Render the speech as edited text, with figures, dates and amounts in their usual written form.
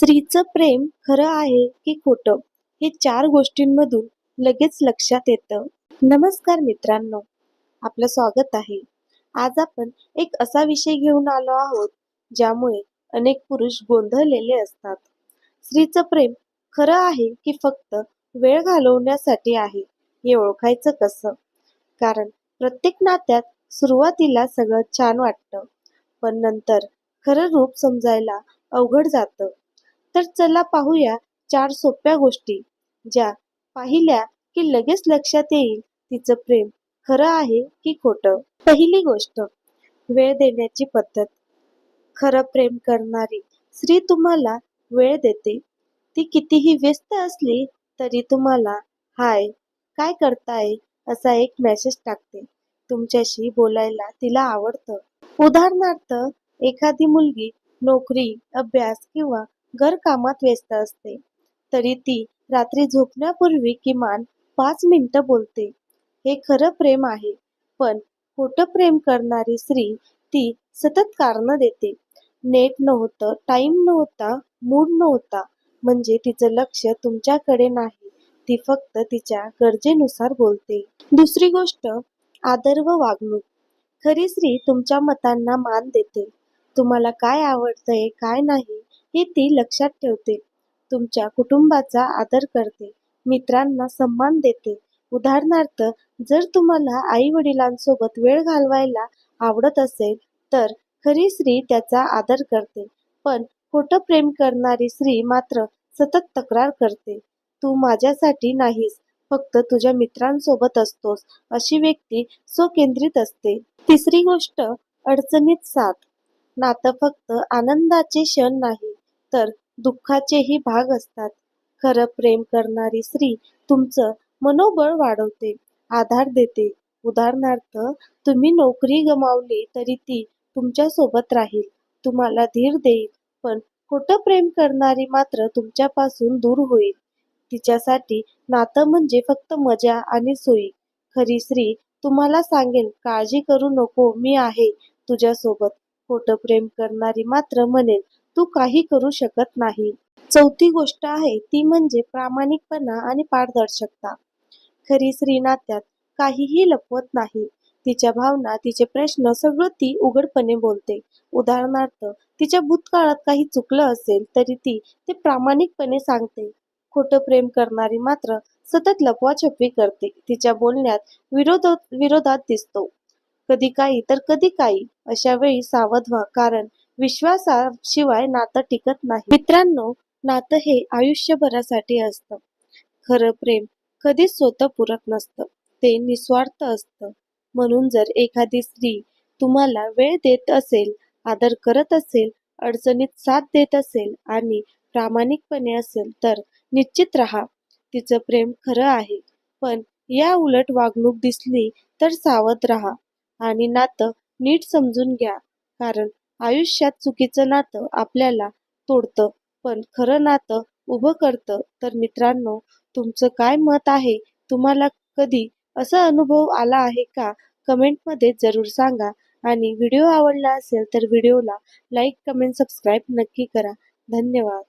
स्त्रीचं प्रेम खरं आहे की खोटं हे 4 गोष्टींमधून लगेच लक्षात येतं. नमस्कार मित्रांनो, आपलं स्वागत आहे. आज आपण एक असा विषय घेऊन आलो आहोत ज्यामुळे अनेक पुरुष गोंधळलेले असतात. स्त्रीचं प्रेम खरं आहे की फक्त वेळ घालवण्यासाठी आहे हे ओळखायचं कसं? कारण प्रत्येक नात्यात सुरुवातीला सगळं छान वाटतं, पण नंतर खरं रूप समजायला अवघड जातं. तर चला पाहूया 4 सोप्या गोष्टी ज्या पाहिल्या की लगेच लक्षात येईल तिचं प्रेम खरं आहे की खोटं. पहिली गोष्ट, वेळ देण्याची पद्धत. खरं प्रेम करणारी स्त्री तुम्हाला वेळ देते. ती कितीही व्यस्त असली तरी तुम्हाला हाय, काय करताय असा एक मेसेज टाकते. तुमच्याशी बोलायला तिला आवडतं. उदाहरणार्थ, एखादी मुलगी नोकरी, अभ्यास किंवा घरकामात व्यस्त असते, तरी ती रात्री झोपण्यापूर्वी किमान 5 मिनिटं बोलते. हे खरं प्रेम आहे. पण खोटं प्रेम करणारी स्त्री ती सतत कारणं देते. नेट नव्हतं, टाइम नव्हता, मूड नव्हता, म्हणजे तिचं लक्ष तुमच्याकडे नाही. ती फक्त तिच्या गरजेनुसार बोलते. दुसरी गोष्ट, आदर व वागणूक. खरी स्त्री तुमच्या मतांना मान देते. तुम्हाला काय आवडतंय, काय नाही हे ती लक्षात ठेवते. तुमच्या कुटुंबाचा आदर करते, मित्रांना सन्मान देते. उदाहरणार्थ, जर तुम्हाला आई वडिलांसोबत वेळ घालवायला आवडत असेल तर खरी स्त्री त्याचा आदर करते. पण खोटं प्रेम करणारी स्त्री मात्र सतत तक्रार करते. तू माझ्यासाठी नाहीस, फक्त तुझ्या मित्रांसोबत असतोस. अशी व्यक्ती स्वकेंद्रित असते. तिसरी गोष्ट, अडचणीत साथ. नातं फक्त आनंदाचे क्षण नाही तर दुःखाचेही भाग असतात. खरं प्रेम करणारी स्त्री तुमचं मनोबळ वाढवते, आधार देते. उदाहरणार्थ, तुम्ही नोकरी गमावली तरी ती तुमच्या सोबत राहील, तुम्हाला धीर देईल. पण खोटं प्रेम करणारी मात्र तुमच्यापासून दूर होईल. तिच्यासाठी नातं म्हणजे फक्त मजा आणि सोयी. खरी स्त्री तुम्हाला सांगेल, काळजी करू नको, मी आहे तुझ्यासोबत. खोटं प्रेम करणारी मात्र म्हणेल, तू काही करू शकत नाही. चौथी गोष्ट आहे ती म्हणजे प्रामाणिकपणा आणि पारदर्शकता. खरी स्त्री नात्यात काहीही लपवत नाही. तिच्या भावना, तिचे प्रश्न सगळं ती उघडपणे बोलते. उदाहरणार्थ, तिच्या भूतकाळात काही चुकलं असेल तरी ती ते प्रामाणिकपणे सांगते. खोटं प्रेम करणारी मात्र सतत लपवाछपवी करते. तिच्या बोलण्यात विरोधात दिसतो. कधी काही तर कधी काही. अशा वेळी सावध व्हा, कारण विश्वासाशिवाय नातं टिकत नाही. मित्रांनो, नातं हे आयुष्यभरासाठी असतं. खरं प्रेम कधीच स्वतःपूरक नसतं, ते निस्वार्थ असतं. म्हणून जर एखादी स्त्री तुम्हाला वेळ देत असेल, आदर करत असेल, अडचणीत साथ देत असेल आणि प्रामाणिकपणे असेल तर निश्चित राहा, तिचं प्रेम खरं आहे. पण या उलट वागणूक दिसली तर सावध राहा आणि नातं नीट समजून घ्या. कारण आयुष्यात चुकीचं नातं आपल्याला तोडतं, पण खरं नातं उभं करतं. तर मित्रांनो, तुमचं काय मत आहे? तुम्हाला कधी असा अनुभव आला आहे का? कमेंटमध्ये जरूर सांगा. आणि व्हिडिओ आवडला असेल तर व्हिडिओला लाईक, कमेंट, सबस्क्राईब नक्की करा. धन्यवाद.